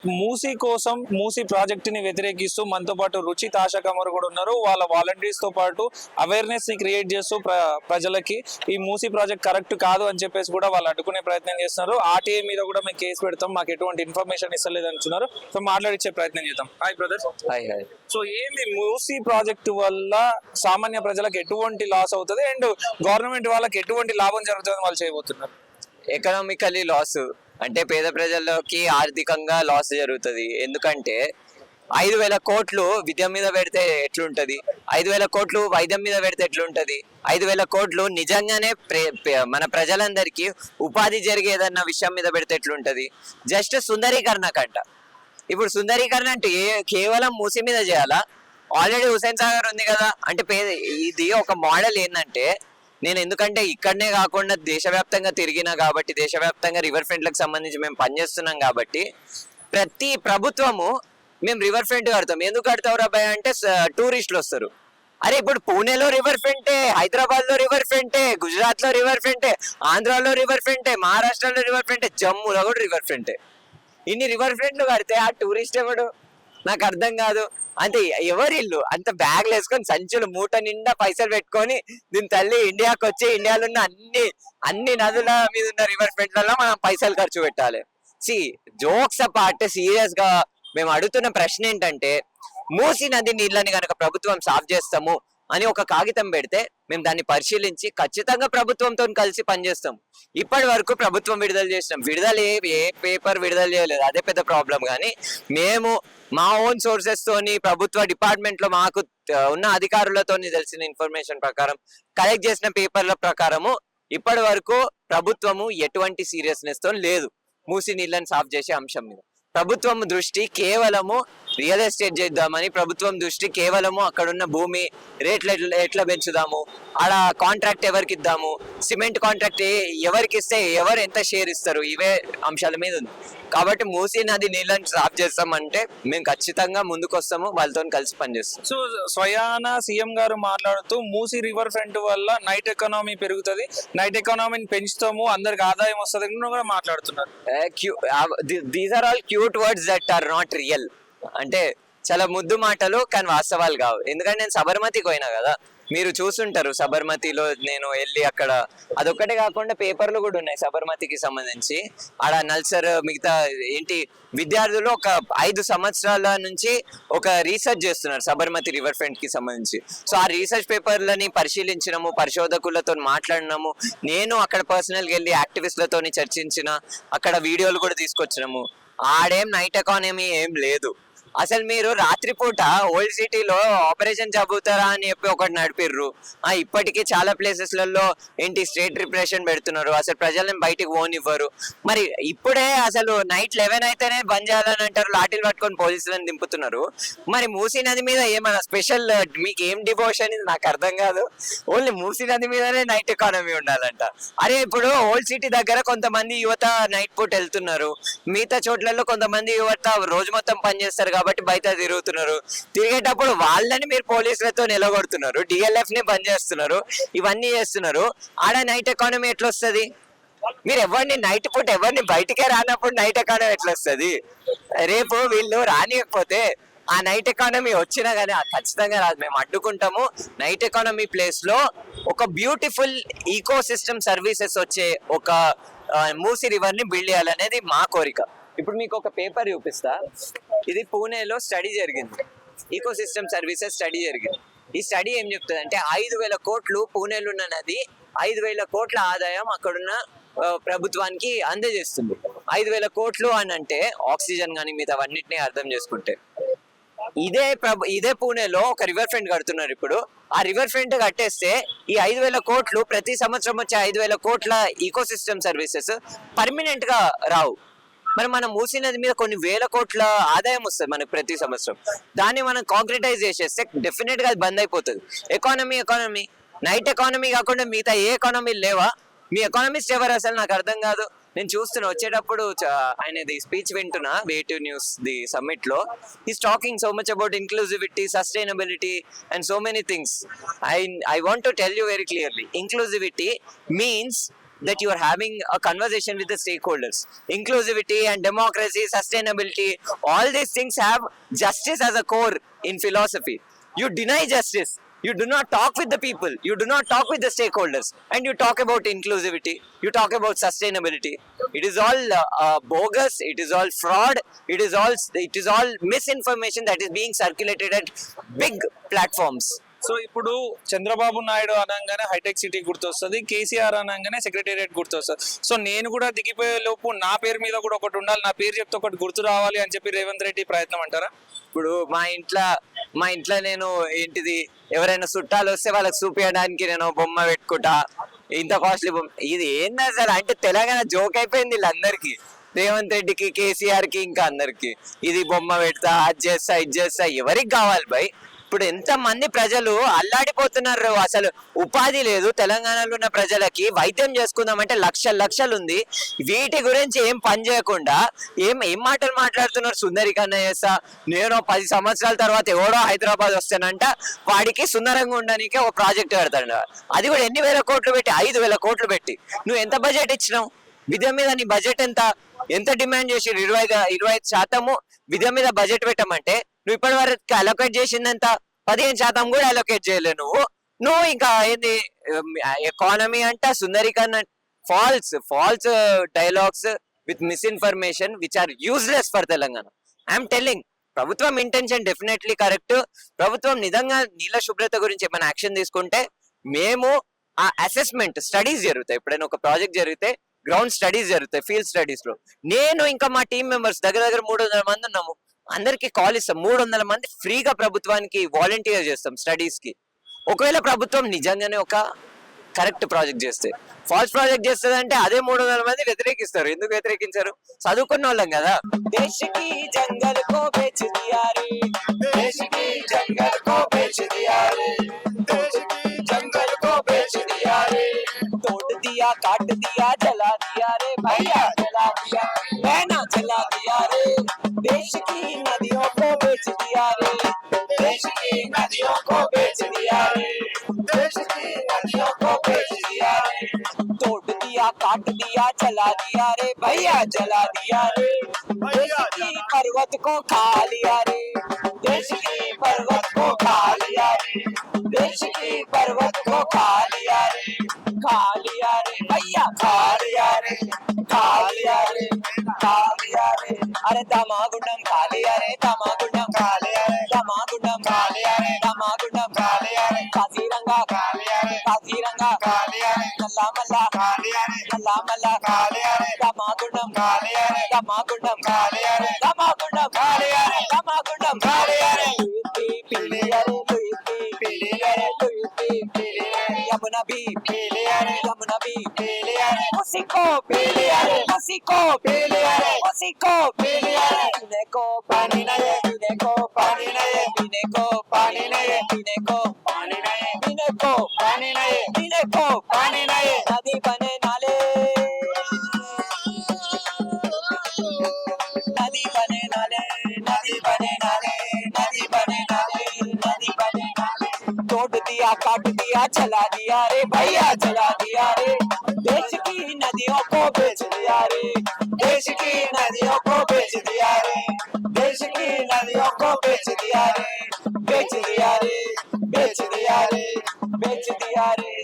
మూసీ కోసం మూసీ ప్రాజెక్ట్ ని వ్యతిరేకిస్తూ మనతో పాటు రుచి తాషకమర్ కూడా ఉన్నారు. వాళ్ళ వాలంటీర్స్ తో పాటు అవేర్నెస్ ని క్రియేట్ చేస్తూ ప్రజలకి ఈ మూసీ ప్రాజెక్ట్ కరెక్ట్ కాదు అని చెప్పేసి కూడా వాళ్ళు అడ్డుకునే ప్రయత్నం చేస్తున్నారు. ఆర్టీఐ మీద కూడా మేము కేసు పెడతాం, మాకు ఎటువంటి ఇన్ఫర్మేషన్ ఇస్తలేదు అంటున్నారు. సో మాట్లాడిచ్చే ప్రయత్నం చేద్దాం. Hi brother. హాయ్. సో ఏంది మూసీ ప్రాజెక్టు వల్ల సామాన్య ప్రజలకు ఎటువంటి లాస్ అవుతుంది అండ్ గవర్నమెంట్ వాళ్ళకి ఎటువంటి లాభం జరుగుతుంది వాళ్ళు చేయబోతున్నారు? ఎకనామికలీ లాస్ అంటే పేద ప్రజల్లోకి ఆర్థికంగా లాస్ జరుగుతుంది. ఎందుకంటే 5,000 కోట్లు విద్య మీద పెడితే ఎట్లుంటది, 5,000 కోట్లు వైద్యం మీద పెడితే ఎట్లుంటది, 5,000 కోట్లు నిజంగానే మన ప్రజలందరికీ ఉపాధి జరిగేదన్న విషయం మీద పెడితే ఎట్లుంటది. జస్ట్ సుందరీకరణ కంట. ఇప్పుడు సుందరీకరణ అంటే కేవలం మూసి మీద చేయాలా? ఆల్రెడీ హుసేన్ సాగర్ ఉంది కదా. అంటే ఇది ఒక మోడల్ ఏంటంటే, నేను ఎందుకంటే ఇక్కడనే కాకుండా దేశవ్యాప్తంగా తిరిగినా కాబట్టి, దేశవ్యాప్తంగా రివర్ ఫ్రంట్లకు సంబంధించి మేము పనిచేస్తున్నాం కాబట్టి, ప్రతి ప్రభుత్వము మేము రివర్ ఫ్రంట్ కడతాం. ఎందుకు కడతావు రాబాయ్ అంటే టూరిస్టులు వస్తారు. అరే ఇప్పుడు పూణేలో రివర్ ఫ్రంటే, హైదరాబాద్ లో రివర్ ఫ్రంటే, గుజరాత్ లో రివర్ ఫ్రంటే, ఆంధ్రాలో రివర్ ఫ్రంటే, మహారాష్ట్రలో రివర్ ఫ్రంటే, జమ్మూలో కూడా రివర్ ఫ్రంటే. ఇన్ని రివర్ ఫ్రంట్లు కడితే ఆ టూరిస్ట్ ఎవడు? నాకు అర్థం కాదు. అంటే ఎవరిల్లు అంత బ్యాగ్లు వేసుకొని సంచులు మూట నిండా పైసలు పెట్టుకొని దీని తల్లి ఇండియాకి వచ్చి ఇండియాలో ఉన్న అన్ని నదుల మీద ఉన్న రివర్ ఫ్రంట్లలో మనం పైసలు ఖర్చు పెట్టాలి. జోక్స్ అపార్ట్, సీరియస్ గా మేము అడుగుతున్న ప్రశ్న ఏంటంటే, మూసీ నది నీళ్ళని కనుక ప్రభుత్వం సాఫ్ చేస్తాము అని ఒక కాగితం పెడితే మేము దాన్ని పరిశీలించి ఖచ్చితంగా ప్రభుత్వంతో కలిసి పనిచేస్తాం. ఇప్పటి వరకు ప్రభుత్వం విడుదల చేసినాం, ఏ పేపర్ విడుదల చేయలేదు, అదే పెద్ద ప్రాబ్లం. కానీ మేము మా ఓన్ సోర్సెస్ తోని ప్రభుత్వ డిపార్ట్మెంట్ లో మాకు ఉన్న అధికారులతో తెలిసిన ఇన్ఫర్మేషన్ ప్రకారం కలెక్ట్ చేసిన పేపర్ల ప్రకారము ఇప్పటి వరకు ప్రభుత్వము ఎటువంటి సీరియస్నెస్ తో లేదు మూసి నీళ్ళని సాఫ్ చేసే అంశం మీద. ప్రభుత్వం దృష్టి కేవలము రియల్ ఎస్టేట్ చేద్దామని, ప్రభుత్వం దృష్టి కేవలము అక్కడున్న భూమి రేట్లు ఎట్లా పెంచుదాము, ఆడ కాంట్రాక్ట్ ఎవరికి ఇద్దాము, సిమెంట్ కాంట్రాక్ట్ ఎవరికి ఇస్తే ఎవరు ఎంత షేర్ ఇస్తారు, ఇవే అంశాల మీద ఉంది. కాబట్టి మూసీ నది నీళ్ళని సాఫ్ చేస్తామంటే మేము ఖచ్చితంగా ముందుకు వస్తాము, వాళ్ళతో కలిసి పనిచేస్తాం. సో స్వయాన సీఎం గారు మాట్లాడుతూ మూసీ రివర్ ఫ్రంట్ వల్ల నైట్ ఎకానమీ పెరుగుతుంది, నైట్ ఎకానమీని పెంచుతాము, అందరికి ఆదాయం వస్తుంది కూడా మాట్లాడుతున్నారు. These are all cute words that are not real. అంటే చాలా ముద్దు మాటలు కానీ వాస్తవాలు కావు. ఎందుకంటే నేను సబర్మతికి పోయినా కదా, మీరు చూసుంటారు. సబర్మతిలో నేను వెళ్ళి అక్కడ అదొక్కటే కాకుండా పేపర్లు కూడా ఉన్నాయి సబర్మతికి సంబంధించి. ఆడ నల్సర్ మిగతా విద్యార్థులు ఒక 5 సంవత్సరాల నుంచి ఒక రీసెర్చ్ చేస్తున్నారు సబర్మతి రివర్ ఫ్రంట్ కి సంబంధించి. సో ఆ రీసెర్చ్ పేపర్లని పరిశీలించినాము, పరిశోధకులతో మాట్లాడినాము, నేను అక్కడ పర్సనల్గా వెళ్ళి యాక్టివిస్టులతో చర్చించిన, అక్కడ వీడియోలు కూడా తీసుకొచ్చినాము. ఆడేం నైట్ ఎకానమీ ఏం లేదు. అసలు మీరు రాత్రిపూట ఓల్డ్ సిటీలో ఆపరేషన్ చదువుతారా అని చెప్పి ఒకటి నడిపిర్రు. ఇప్పటికీ చాలా ప్లేసెస్లలో స్టేట్ రిప్రెషన్ పెడుతున్నారు, అసలు ప్రజలను బయటికి ఓనివ్వరు. మరి ఇప్పుడే అసలు నైట్ 11 అయితేనే బంద్ చేయాలని అంటారు, లాఠీలు పట్టుకొని పోలీసులను దింపుతున్నారు. మరి మూసీ నది మీద ఏమైనా స్పెషల్ మీకు ఏం డివోషన్ ఇది నాకు అర్థం కాదు. ఓన్లీ మూసీ నది మీదనే నైట్ ఎకానమీ ఉండాలంట. అరే ఇప్పుడు ఓల్డ్ సిటీ దగ్గర కొంతమంది యువత నైట్ పూట వెళ్తున్నారు, మిగతా చోట్లలో కొంతమంది యువత రోజు మొత్తం పనిచేస్తారు కాబట్టి బయట తిరుగుతున్నారు. తిరిగేటప్పుడు వాళ్ళని మీరు పోలీసులతో నిలగొడుతున్నారు, డిఎల్ఎఫ్ ని బంద్ చేస్తున్నారు, ఇవన్నీ చేస్తున్నారు. ఆడ నైట్ ఎకానమీ ఎట్లా వస్తుంది? మీరు ఎవరిని నైట్ పూట ఎవరిని బయటికే రానప్పుడు నైట్ ఎకానమీ ఎట్లా వస్తుంది? రేపు వీళ్ళు రానియకపోతే ఆ నైట్ ఎకానమీ వచ్చినా కానీ ఖచ్చితంగా రాదు. మేము అడ్డుకుంటాము. నైట్ ఎకానమీ ప్లేస్ లో ఒక బ్యూటిఫుల్ ఈకో సిస్టమ్ సర్వీసెస్ వచ్చే ఒక మూసీ రివర్ ని బిల్డ్ చేయాలనేది మా కోరిక. ఇప్పుడు మీకు ఒక పేపర్ చూపిస్తా. ఇది పూణేలో స్టడీ జరిగింది, ఈకో సిస్టమ్ సర్వీసెస్ స్టడీ జరిగింది. ఈ స్టడీ ఏం చెప్తుంది అంటే 5,000 కోట్లు పూణేలో ఉన్న నది 5,000 కోట్ల ఆదాయం అక్కడున్న ప్రభుత్వానికి అందజేస్తుంది. 5,000 కోట్లు అని అంటే ఆక్సిజన్ కానీ మిగతావన్నిటిని అర్థం చేసుకుంటే, ఇదే పూణేలో ఒక రివర్ ఫ్రంట్ కడుతున్నారు. ఇప్పుడు ఆ రివర్ ఫ్రంట్ కట్టేస్తే ఈ 5,000 కోట్లు ప్రతి సంవత్సరం వచ్చే 5,000 కోట్ల ఈకో సిస్టమ్ సర్వీసెస్ పర్మనెంట్ గా రావు. మరి మనం మూసీ నది మీద కొన్ని వేల కోట్ల ఆదాయం వస్తుంది మనకు ప్రతి సంవత్సరం. దాన్ని మనం కాంక్రిటైజ్ చేసేస్తే డెఫినెట్ గా అది బంద్ అయిపోతుంది. ఎకానమీ నైట్ ఎకానమీ కాకుండా మిగతా ఏ ఎకానమీ లేవా? మీ ఎకానమిస్ట్ ఎవరు అసలు నాకు అర్థం కాదు. నేను చూస్తున్నా వచ్చేటప్పుడు ఆయనది స్పీచ్ వింటున్నా వేటు న్యూస్ ది సమ్మిట్ లో. He's talking so much about inclusivity, sustainability and so many things. I want to tell you very clearly, inclusivity means that you are having a conversation with the stakeholders. Inclusivity and democracy, sustainability, all these things have justice as a core in philosophy. You deny justice. You do not talk with the people. You do not talk with the stakeholders. And you talk about inclusivity. You talk about sustainability. It is all bogus. It is all fraud. It is all misinformation that is being circulated at big platforms. So ఇప్పుడు చంద్రబాబు నాయుడు అనగానే hitech city గుర్తొస్తుంది, కేసీఆర్ అనగానే secretariat గుర్తొస్తుంది. So నేను కూడా దిగిపోయే లోపు నా పేరు మీద కూడా ఒకటి ఉండాలి, నా పేరు చెప్తే ఒకటి గుర్తు రావాలి అని చెప్పి రేవంత్ రెడ్డి ప్రయత్నం అంటారా? ఇప్పుడు మా ఇంట్లో నేను ఏంటిది, ఎవరైనా చుట్టాలు వస్తే వాళ్ళకి చూపించడానికి నేను బొమ్మ పెట్టుకుంటా, ఇంత కాస్ట్లీ బొమ్మ. ఇది ఏంది అసలు? అంటే తెలంగాణ జోక్ అయిపోయింది వీళ్ళందరికీ, రేవంత్ రెడ్డికి, కేసీఆర్ కి, ఇంకా అందరికి. ఇది బొమ్మ పెడతా, అది చేస్తా, ఇది చేస్తా. ఎవరికి కావాలి భయ్? ఇప్పుడు ఎంత మంది ప్రజలు అల్లాడిపోతున్నారు. అసలు ఉపాధి లేదు తెలంగాణలో ఉన్న ప్రజలకి. వైద్యం చేసుకుందామంటే లక్షలు ఉంది. వీటి గురించి ఏం పని చేయకుండా ఏం మాటలు మాట్లాడుతున్నారు. సుందరీకరణ చేస్తా, నేను 10 సంవత్సరాల తర్వాత ఎవడో హైదరాబాద్ వస్తానంట, వాడికి సుందరంగా ఉండడానికి ఒక ప్రాజెక్ట్ పెడతాడు. అది కూడా ఎన్ని వేల కోట్లు పెట్టి, 5,000 కోట్లు పెట్టి. నువ్వు ఎంత బడ్జెట్ ఇచ్చినావు విద్య మీద? నీ బడ్జెట్ ఎంత డిమాండ్ చేసి 25% విద్య మీద బడ్జెట్ పెట్టమంటే నువ్వు ఇప్పటి వరకు అలొకేట్ చేసిందంత 15% కూడా అలొకేట్ చేయలేవు. నువ్వు ఇంకా ఏంది ఎకానమీ అంట, సుందరీకరణ. False dialogues with misinformation which are useless for Telangana. I'm telling, ప్రభుత్వం ఇంటెన్షన్ డెఫినెట్లీ కరెక్ట్. ప్రభుత్వం నిజంగా నీళ్ళ శుభ్రత గురించి ఏమైనా యాక్షన్ తీసుకుంటే, మేము ఆ అసెస్మెంట్ స్టడీస్ జరుగుతాయి. ఎప్పుడైనా ఒక ప్రాజెక్ట్ జరిగితే గ్రౌండ్ స్టడీస్ జరుగుతాయి, ఫీల్డ్ స్టడీస్ లో. నేను ఇంకా మా టీమ్ మెంబర్స్ దగ్గర 300 మంది ఉన్నాము. అందరికి కాల్ ఇస్తాం. 300 మంది ఫ్రీగా ప్రభుత్వానికి వాలంటీర్ చేస్తాం స్టడీస్ కి. ఒకవేళ ప్రభుత్వం నిజంగానే ఒక కరెక్ట్ ప్రాజెక్ట్ చేస్తే, ఫాల్స్ ప్రాజెక్ట్ చేస్తుంది అంటే అదే 300 మంది వ్యతిరేకిస్తారు. ఎందుకు వ్యతిరేకించారు? చదువుకున్న వాళ్ళం కదా. దేశకి జంగల్ కో బేచ్ దియా రే, దేశకి జంగల్ కో బేచ్ దియా రే, దేశకి జంగల్ కో బేచ్ దియా రే, तोड़ दिया, काट दिया, जला दिया रे भैया, जला दिया, बहना जला दिया रे. देश की नदियों को बेच दिया रे, देश की नदियों को बेच दिया रे, देश की नदियों को बेच दिया रे. तोड़ दिया, काट दिया, जला दिया रे भैया, जला दिया रे. देश की पर्वत को खा लिया रे, देश की पर्वत को खा लिया रे, देश की पर्वत को खा लिया रे, खा लिया रे भैया, खा लिया रे, खा लिया रे, खा लिया रे. अरे दमागुंडम खा लिया रे, दमागुंडम खा लिया रे, दमागुंडम खा लिया रे, दमागुंडम खा लिया रे. काजीरंगा खा लिया रे, काजीरंगा खा लिया रे, मल्ला मल्ला खा लिया रे, मल्ला मल्ला खा लिया रे. दमागुंडम खा लिया रे, दमागुंडम खा लिया रे, दमागुंडम खा लिया रे, दमागुंडम खा लिया रे. पीली रे लुईती, पीली रे लुईती, पीली रे यमुना भी, पीली रे यमुना भी, पीली रे उसी को, पीली रे उसी को, पीली रे उसी को, पीली रे. पीने को पानी नहीं, पीने को पानी नहीं, पीने को पानी नहीं, पीने को पानी नहीं, पीने को पानी नहीं, पीने को पानी नहीं. नदी बने नाले, नदी बने नाले, नदी बने नाले, नदी बने नाले, नदी बने नाले. तोड़ दिया, काट दिया, जला दिया रे भैया, जला दिया रे. देश की नदियों को बेच दिया रे, देश की नदियों को बेच दिया रे, देश की नदियों को बेच दिया रे, बेच दिया रे, बेच दिया रे, बेच दिया रे.